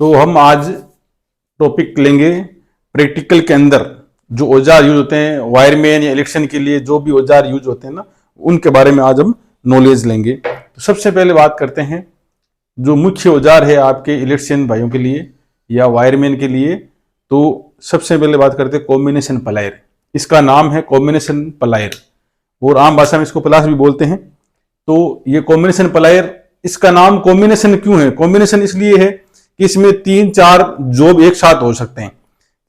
तो हम आज टॉपिक लेंगे प्रैक्टिकल के अंदर जो औजार यूज होते हैं वायरमैन या इलेक्ट्रिशियन के लिए, जो भी औजार यूज होते हैं ना, उनके बारे में आज हम नॉलेज लेंगे। तो सबसे पहले बात करते हैं जो मुख्य औजार है आपके इलेक्ट्रिशियन भाइयों के लिए या वायरमैन के लिए। तो सबसे पहले बात करते हैं कॉम्बिनेशन प्लायर। इसका नाम है कॉम्बिनेशन प्लायर और आम भाषा में इसको प्लास भी बोलते हैं। तो ये कॉम्बिनेशन प्लायर, इसका नाम कॉम्बिनेशन क्यों है? कॉम्बिनेशन इसलिए है कि इसमें 3-4 जॉब एक साथ हो सकते हैं।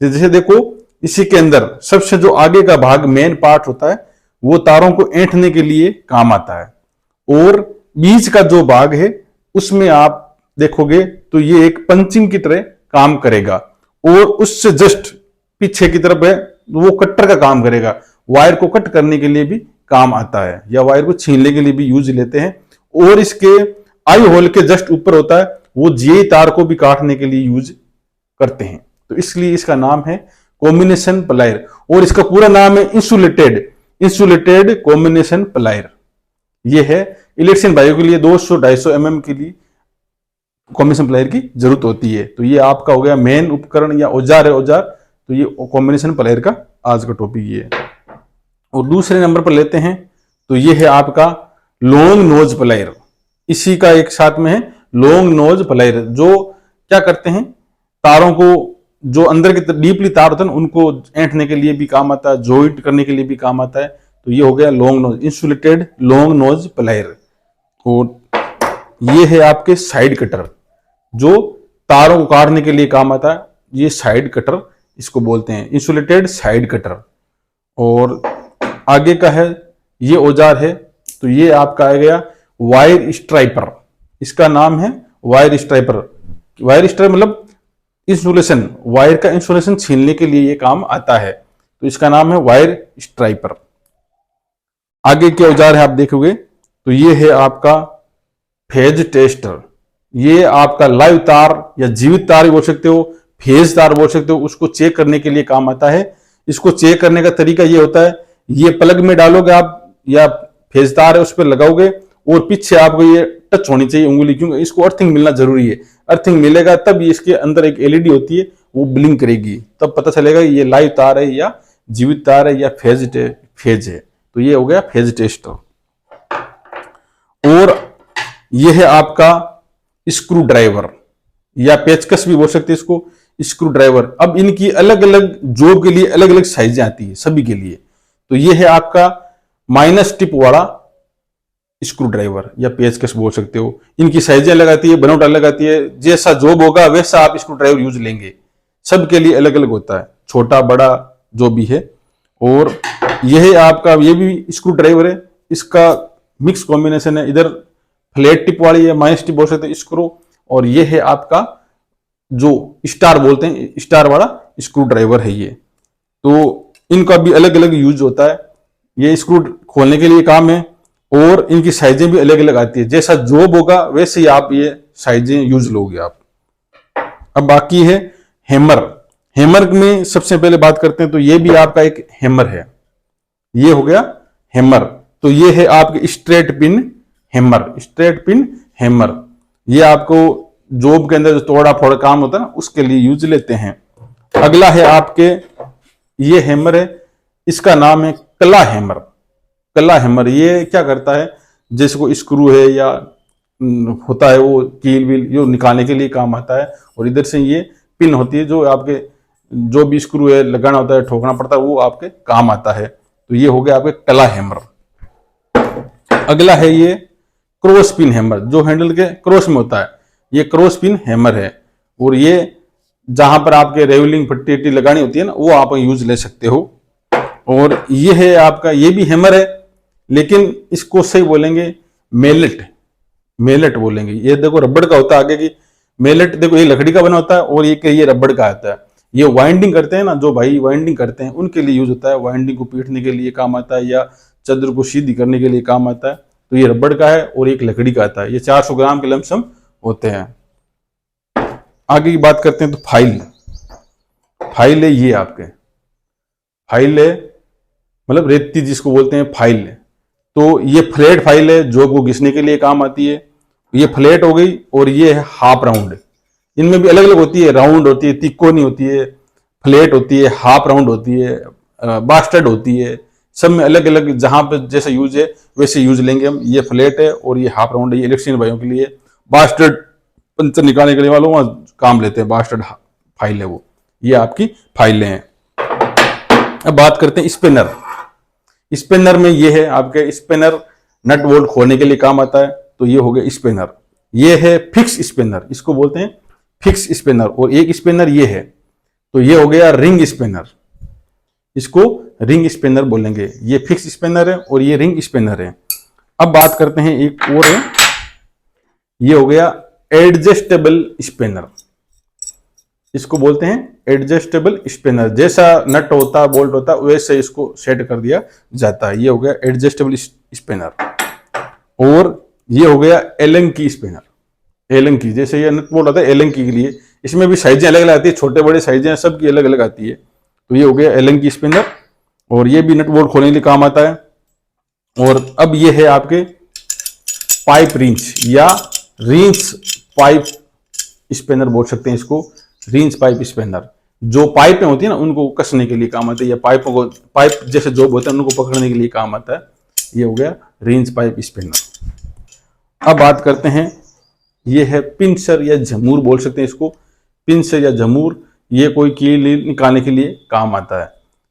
जैसे देखो, इसी के अंदर सबसे जो आगे का भाग मेन पार्ट होता है वो तारों को ऐंठने के लिए काम आता है, और बीच का जो भाग है उसमें आप देखोगे तो ये एक पंचिंग की तरह काम करेगा, और उससे जस्ट पीछे की तरफ है वो कट्टर का काम करेगा। वायर को कट करने के लिए भी काम आता है या वायर को छीनने के लिए भी यूज लेते हैं। और इसके आई होल के जस्ट ऊपर होता है वो जीआई तार को भी काटने के लिए यूज करते हैं। तो इसलिए इसका नाम है कॉम्बिनेशन प्लायर, और इसका पूरा नाम है इंसुलेटेड कॉम्बिनेशन प्लायर। ये है इलेक्ट्रिशियन भाइयों के लिए 200-250 mm के लिए कॉम्बिनेशन प्लायर की जरूरत होती है। तो ये आपका हो गया मेन उपकरण या औजार है औजार। तो ये कॉम्बिनेशन प्लायर का आज का टॉपिक ये है। और दूसरे नंबर पर लेते हैं तो ये है आपका लॉन्ग नोज प्लायर। इसी का एक साथ में है लॉन्ग नोज प्लायर, जो क्या करते हैं तारों को, जो अंदर के डीपली तार होते हैं उनको ऐंठने के लिए भी काम आता है, जॉइंट करने के लिए भी काम आता है। तो ये हो गया long nose, insulated long nose plier. और ये है आपके साइड कटर, जो तारों को काटने के लिए काम आता है। ये साइड कटर इसको बोलते हैं, इंसुलेटेड साइड कटर। और आगे का है ये औजार है तो ये आपका आ गया वायर स्ट्राइपर। इसका नाम है वायर स्ट्राइपर। वायर स्ट्राइपर मतलब इंसुलेशन, वायर का इंसुलेशन छीनने के लिए ये काम आता है। तो इसका नाम है वायर स्ट्राइपर। आगे के औजार है आप देखोगे तो ये है आपका फेज टेस्टर। ये आपका लाइव तार या जीवित तार भी बोल सकते हो, फेज तार बोल सकते हो, उसको चेक करने के लिए काम आता है। इसको चेक करने का तरीका ये होता है, ये प्लग में डालोगे आप या फेज तार है उस पर लगाओगे, और पीछे आपको ये टच होनी चाहिए उंगली, क्योंकि इसको अर्थिंग मिलना जरूरी है। अर्थिंग मिलेगा तब ये इसके अंदर एक एलईडी होती है वो ब्लिंक करेगी, तब पता चलेगा ये लाइव तार है या जीवित तार है या फेज है। तो ये हो गया फेज टेस्टर। और ये है आपका स्क्रू ड्राइवर या पेचकस भी बोल सकते हैं इसको, स्क्रू ड्राइवर। अब इनकी अलग अलग जॉब के लिए अलग अलग साइजें आती है सभी के लिए। तो ये है आपका माइनस टिप वाला स्क्रू ड्राइवर या पेचकस बोल सकते हो। इनकी साइजें अलग आती है, बनावट अलग आती है, जैसा जॉब होगा वैसा आप स्क्रू ड्राइवर यूज लेंगे। सबके लिए अलग अलग होता है, छोटा बड़ा जो भी है। और यह है आपका, ये भी स्क्रू ड्राइवर है, इसका मिक्स कॉम्बिनेशन है। इधर फ्लैट टिप वाली है, माइनस टिप बोल सकते हैं स्क्रू, और ये है आपका जो स्टार बोलते हैं, स्टार वाला स्क्रू ड्राइवर है ये। तो इनका भी अलग अलग यूज होता है। ये स्क्रू खोलने के लिए काम है, और इनकी साइजें भी अलग अलग आती है। जैसा जॉब होगा वैसे ही आप ये साइजें यूज लोगे आप। अब बाकी है हैमर। हैमर में सबसे पहले बात करते हैं तो ये भी आपका एक हैमर है। ये हो गया हैमर। तो ये है आपके straight pin hammer, straight pin hammer. ये आपको जॉब के अंदर जो तोड़ा फोड़ा काम होता है ना उसके लिए यूज लेते हैं। अगला है आपके ये हैमर है, इसका नाम है कला हैमर। कला हैमर ये क्या करता है, जैसे कोई स्क्रू है या होता है वो कील व्हील जो निकालने के लिए काम आता है, और इधर से ये पिन होती है जो आपके जो भी स्क्रू है लगाना होता है, ठोकना पड़ता है, वो आपके काम आता है। तो ये हो गया आपके कला हैमर। अगला है ये क्रॉस पिन हैमर, जो हैंडल के क्रॉस में होता है, ये क्रॉस पिन हैमर है। और ये जहां पर आपके रेवलिंग पट्टी लगानी होती है ना, वो आप यूज ले सकते हो। और ये है आपका, ये भी हैमर है लेकिन इसको सही बोलेंगे मेलेट बोलेंगे। ये देखो रबड़ का होता है आगे की, मेलेट देखो ये लकड़ी का बना होता है, और ये रबड़ का आता है। ये वाइंडिंग करते हैं ना, जो भाई वाइंडिंग करते हैं उनके लिए यूज होता है। वाइंडिंग को पीटने के लिए काम आता है, या चादर को सीधी करने के लिए काम आता है। तो ये रबड़ का है और एक लकड़ी का आता है। ये 400 ग्राम के लमसम होते हैं। आगे की बात करते हैं तो फाइल है ये आपके, फाइल है मतलब रेती जिसको बोलते हैं फाइल है। तो ये फ्लैट फाइल है, जॉब को घिसने के लिए काम आती है। ये फ्लैट हो गई। और ये है हाफ राउंड, इनमें भी अलग अलग होती है, राउंड होती है, तिकोनी होती है, फ्लैट होती है, हाफ राउंड होती है, बास्टर्ड होती है। सब में अलग अलग जहां पर जैसा यूज है वैसे यूज लेंगे हम। ये फ्लैट है और ये हाफ राउंड है, ये इलेक्ट्रिशियन भाइयों के लिए। बास्टर्ड पंचर निकालने के लिए वालों वहां काम लेते हैं, बास्टर्ड फाइल है वो। ये आपकी फाइलें हैं। अब बात करते हैं स्पिनर। स्पिनर में ये है आपके स्पिनर, नट बोल्ट खोलने के लिए काम आता है, तो ये हो गया स्पिनर। ये है फिक्स स्पिनर, इसको बोलते हैं फिक्स स्पिनर। और एक स्पिनर ये है, तो ये हो गया रिंग स्पिनर, इसको रिंग स्पिनर बोलेंगे। ये फिक्स स्पिनर है और ये रिंग स्पिनर है। अब बात करते हैं एक और है, ये हो गया एडजस्टेबल स्पिनर, इसको बोलते हैं एडजस्टेबल स्पिनर। जैसा नट होता है, बोल्ट होता है, वैसे इसको सेट कर दिया जाता है। ये हो गया एडजस्टेबल स्पिनर। और ये हो गया एलन की स्पिनर। एलन की, जैसे ये नट बोल्ट आता है एलन की के लिए, इसमें भी साइजें अलग अलग आती है, छोटे बड़े साइजें सबकी अलग अलग आती है। तो ये हो गया एलन की स्पिनर, और ये भी नट बोल्ट खोलने के लिए काम आता है। और अब ये है आपके पाइप रिंच या रिंच पाइप स्पिनर बोल सकते हैं इसको, रिंच पाइप स्पिनर। जो पाइपें होती है ना उनको कसने के लिए काम आता है, या पाइपों को, पाइप जैसे जो होते हैं उनको पकड़ने के लिए काम आता है। ये हो गया रिंच पाइप स्पिनर। अब बात करते हैं, ये है पिंचर या झमूर बोल सकते हैं इसको, पिंचर या झमूर। ये कोई कील निकालने के लिए काम आता है,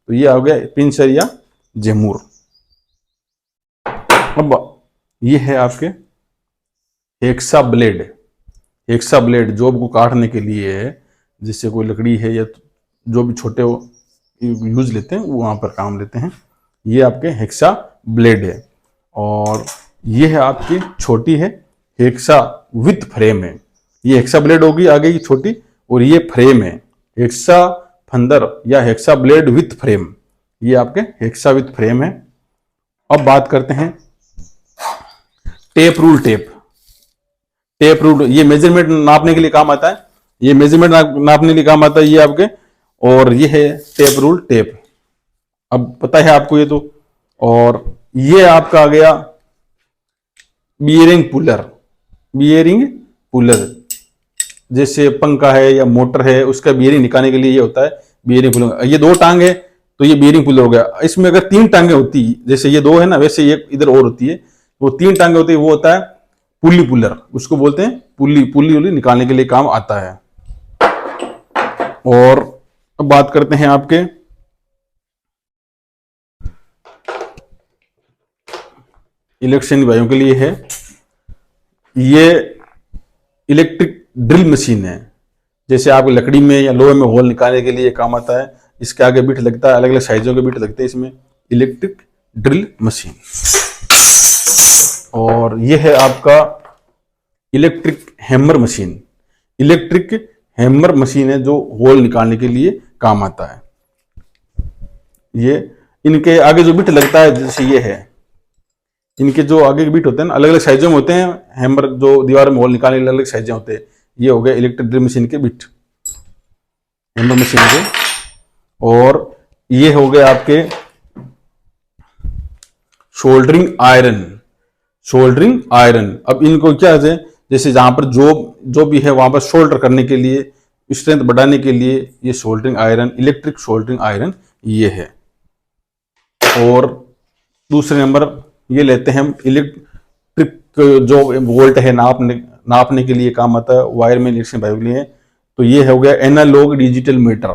तो ये हो गया पिंचर या झमूर। अब ये है आपके hexa blade. Hexa blade job को काटने के लिए है, जिससे कोई लकड़ी है या जो भी छोटे यूज लेते हैं वो वहां पर काम लेते हैं। ये आपके हेक्सा ब्लेड है। और ये है आपकी छोटी है हेक्सा विथ फ्रेम है। ये हेक्सा ब्लेड होगी आगे की छोटी, और ये फ्रेम है हेक्सा फंदर या हेक्सा ब्लेड विथ फ्रेम। ये आपके हेक्सा विथ फ्रेम है। अब बात करते हैं टेप रूल। टेप रूल ये मेजरमेंट नापने के लिए काम आता है, ये मेजरमेंट नापने के लिए काम आता है ये आपके। और ये है टेप रूल टेप, अब पता है आपको ये तो। और ये आपका आ गया बियरिंग पुलर। बियरिंग पुलर जैसे पंखा है या मोटर है, उसका बियरिंग निकालने के लिए ये होता है बियरिंग पुलर। ये 2 टांग है तो ये बियरिंग पुलर हो गया। इसमें अगर 3 टांगे होती, जैसे ये 2 है ना, वैसे ये इधर और होती है, वो 3 टांगे होती है, वो होता है पुली पुलर, उसको बोलते हैं पुली निकालने के लिए काम आता है। और अब बात करते हैं आपके इलेक्ट्रिशियन भाइयों के लिए है, ये इलेक्ट्रिक ड्रिल मशीन है। जैसे आपको लकड़ी में या लोहे में होल निकालने के लिए काम आता है। इसके आगे बीट लगता है, अलग अलग साइजों के बीट लगते हैं इसमें, इलेक्ट्रिक ड्रिल मशीन। और यह है आपका electric hammer machine. Electric hammer machine है जो होल निकालने के लिए काम आता है। ये इनके आगे जो बीट लगता है, जैसे ये है, इनके जो आगे के बीट होते हैं ना, अलग अलग साइजों में होते हैं। हैमर जो दीवार में होल निकालने के अलग अलग साइजें होते हैं। ये हो गया इलेक्ट्रिक ड्रिल मशीन के बीट, हैमर मशीन के। और ये हो गए आपके शोल्डरिंग आयरन। शोल्डरिंग आयरन, अब इनको क्या है, जैसे जहां पर जो भी है वहां पर शोल्डर करने के लिए, स्ट्रेंथ बढ़ाने के लिए, ये soldering iron, electric soldering iron ये है। और दूसरे नंबर ये लेते हैं हम इलेक्ट्रिक जो वोल्ट है नापने के लिए काम आता है, वायर में इलेक्ट्रिशियन भाइयों के लिए। तो ये हो गया analog digital meter.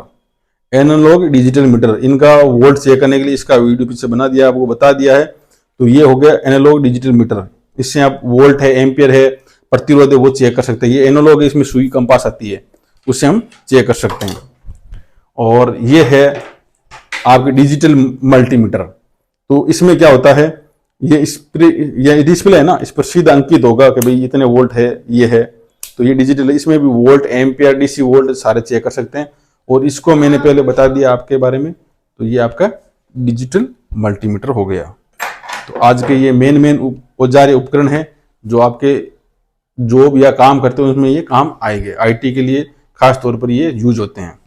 Analog digital meter, इनका वोल्ट चेक करने के लिए इसका वीडियो पीछे बना दिया, आपको बता दिया है। तो ये हो गया एनालॉग डिजिटल मीटर। इससे आप वोल्ट है, एम्पियर है, प्रतिरोध है, वो चेक कर सकते हैं। ये एनालॉग है, इसमें सुई कंपास आती है, उससे हम चेक कर सकते हैं। और ये है आपके डिजिटल मल्टीमीटर। तो इसमें क्या होता है, ये डिस्प्ले है ना, इस पर सीधा अंकित होगा कि भाई इतने वोल्ट है, ये है। तो ये डिजिटल है, इसमें भी वोल्ट, एम्पियर, डीसी वोल्ट सारे चेक कर सकते हैं। और इसको मैंने पहले बता दिया आपके बारे में। तो ये आपका डिजिटल मल्टीमीटर हो गया। तो आज के ये मेन औजार उपकरण है जो आपके जॉब या काम करते हैं उसमें ये काम आएंगे। आईटी के लिए खास तौर पर ये यूज होते हैं।